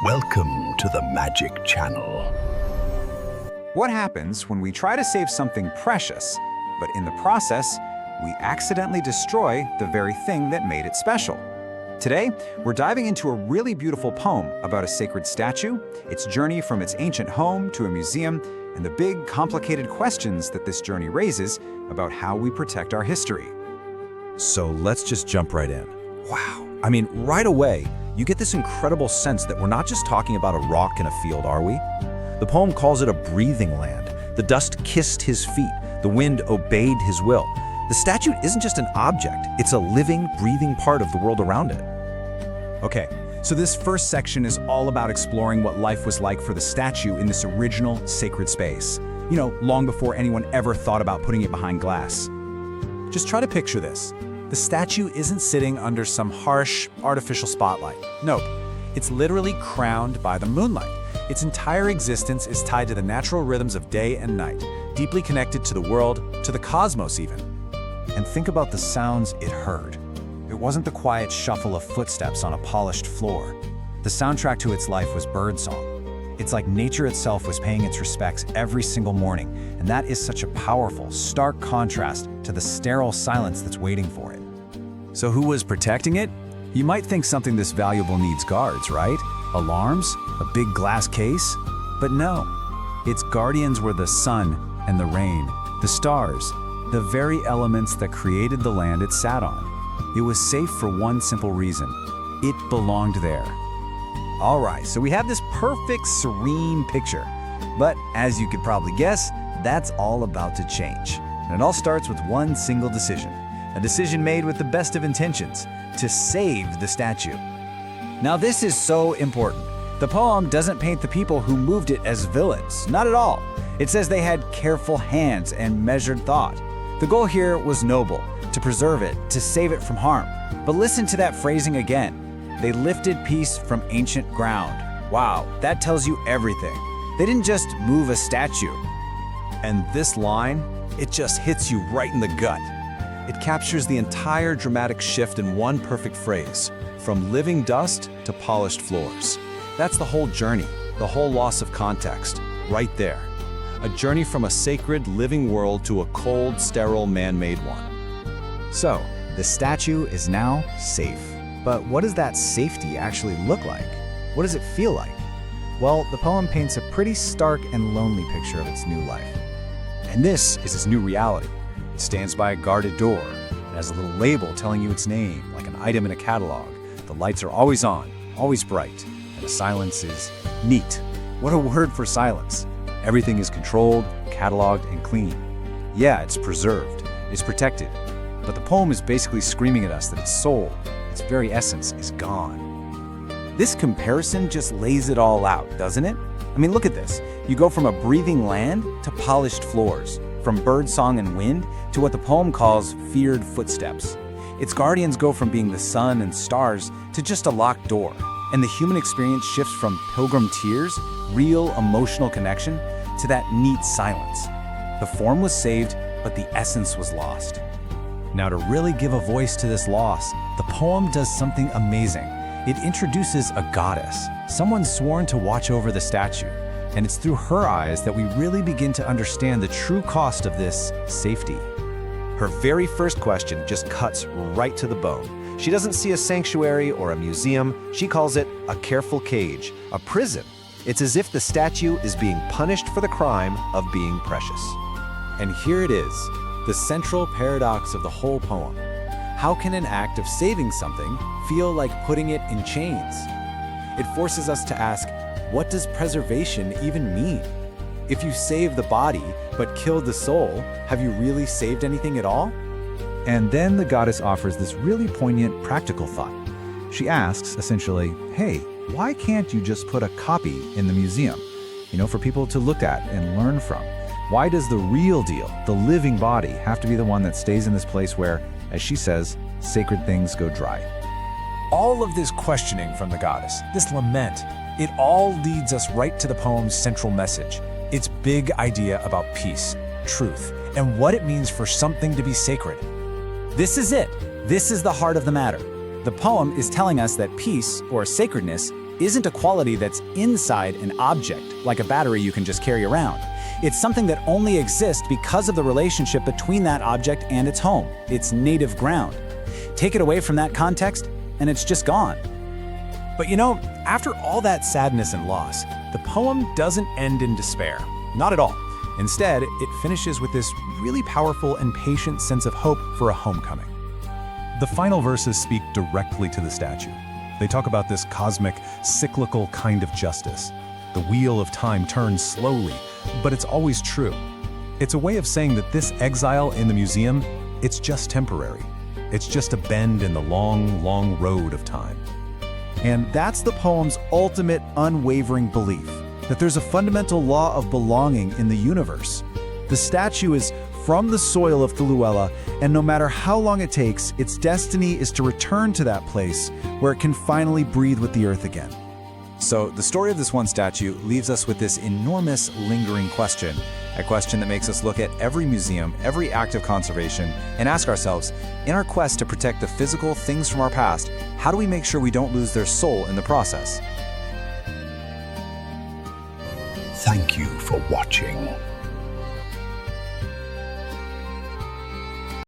Welcome to the Magic Channel. What happens when we try to save something precious, but in the process, we accidentally destroy the very thing that made it special? Today, we're diving into a really beautiful poem about a sacred statue, its journey from its ancient home to a museum, and the big, complicated questions that this journey raises about how we protect our history. So let's just jump right in. Wow. I mean, right away, you get this incredible sense that we're not just talking about a rock in a field, are we? The poem calls it a breathing land. The dust kissed his feet. The wind obeyed his will. The statue isn't just an object, it's a living, breathing part of the world around it. Okay, so this first section is all about exploring what life was like for the statue in this original sacred space. You know, long before anyone ever thought about putting it behind glass. Just try to picture this. The statue isn't sitting under some harsh, artificial spotlight. Nope, it's literally crowned by the moonlight. Its entire existence is tied to the natural rhythms of day and night, deeply connected to the world, to the cosmos even. And think about the sounds it heard. It wasn't the quiet shuffle of footsteps on a polished floor. The soundtrack to its life was birdsong. It's like nature itself was paying its respects every single morning, and that is such a powerful, stark contrast to the sterile silence that's waiting for it. So who was protecting it? You might think something this valuable needs guards, right? Alarms? A big glass case? But no. Its guardians were the sun and the rain, the stars, the very elements that created the land it sat on. It was safe for one simple reason. It belonged there. All right, so we have this perfect, serene picture. But as you could probably guess, that's all about to change. And it all starts with one single decision. A decision made with the best of intentions, to save the statue. Now this is so important. The poem doesn't paint the people who moved it as villains, not at all. It says they had careful hands and measured thought. The goal here was noble, to preserve it, to save it from harm. But listen to that phrasing again. They lifted peace from ancient ground. Wow, that tells you everything. They didn't just move a statue. And this line, it just hits you right in the gut. It captures the entire dramatic shift in one perfect phrase, from living dust to polished floors. That's the whole journey, the whole loss of context, right there. A journey from a sacred, living world to a cold, sterile, man-made one. So, the statue is now safe. But what does that safety actually look like? What does it feel like? Well, the poem paints a pretty stark and lonely picture of its new life. And this is its new reality. It stands by a guarded door. It has a little label telling you its name, like an item in a catalog. The lights are always on, always bright, and the silence is neat. What a word for silence. Everything is controlled, cataloged, and clean. Yeah, it's preserved, it's protected, but the poem is basically screaming at us that its soul, its very essence, is gone. This comparison just lays it all out, doesn't it? I mean, look at this. You go from a breathing land to polished floors, from birdsong and wind to what the poem calls feared footsteps. Its guardians go from being the sun and stars to just a locked door, and the human experience shifts from pilgrim tears, real emotional connection, to that neat silence. The form was saved, but the essence was lost. Now, to really give a voice to this loss, the poem does something amazing. It introduces a goddess, someone sworn to watch over the statue, and it's through her eyes that we really begin to understand the true cost of this safety. Her very first question just cuts right to the bone. She doesn't see a sanctuary or a museum. She calls it a careful cage, a prison. It's as if the statue is being punished for the crime of being precious. And here it is, the central paradox of the whole poem. How can an act of saving something feel like putting it in chains? It forces us to ask, what does preservation even mean? If you save the body but kill the soul, have you really saved anything at all? And then the goddess offers this really poignant practical thought. She asks, essentially, hey, why can't you just put a copy in the museum? For people to look at and learn from. Why does the real deal, the living body, have to be the one that stays in this place where, as she says, sacred things go dry? All of this questioning from the goddess, this lament, it all leads us right to the poem's central message, its big idea about peace, truth, and what it means for something to be sacred. This is it. This is the heart of the matter. The poem is telling us that peace, or sacredness, isn't a quality that's inside an object, like a battery you can just carry around. It's something that only exists because of the relationship between that object and its home, its native ground. Take it away from that context, and it's just gone. But you know, after all that sadness and loss, the poem doesn't end in despair. Not at all. Instead, it finishes with this really powerful and patient sense of hope for a homecoming. The final verses speak directly to the statue. They talk about this cosmic, cyclical kind of justice. The wheel of time turns slowly, but it's always true. It's a way of saying that this exile in the museum, it's just temporary. It's just a bend in the long, long road of time. And that's the poem's ultimate unwavering belief, that there's a fundamental law of belonging in the universe. The statue is from the soil of Tholuwila, and no matter how long it takes, its destiny is to return to that place where it can finally breathe with the earth again. So the story of this one statue leaves us with this enormous, lingering question, a question that makes us look at every museum, every act of conservation, and ask ourselves, in our quest to protect the physical things from our past, how do we make sure we don't lose their soul in the process? Thank you for watching.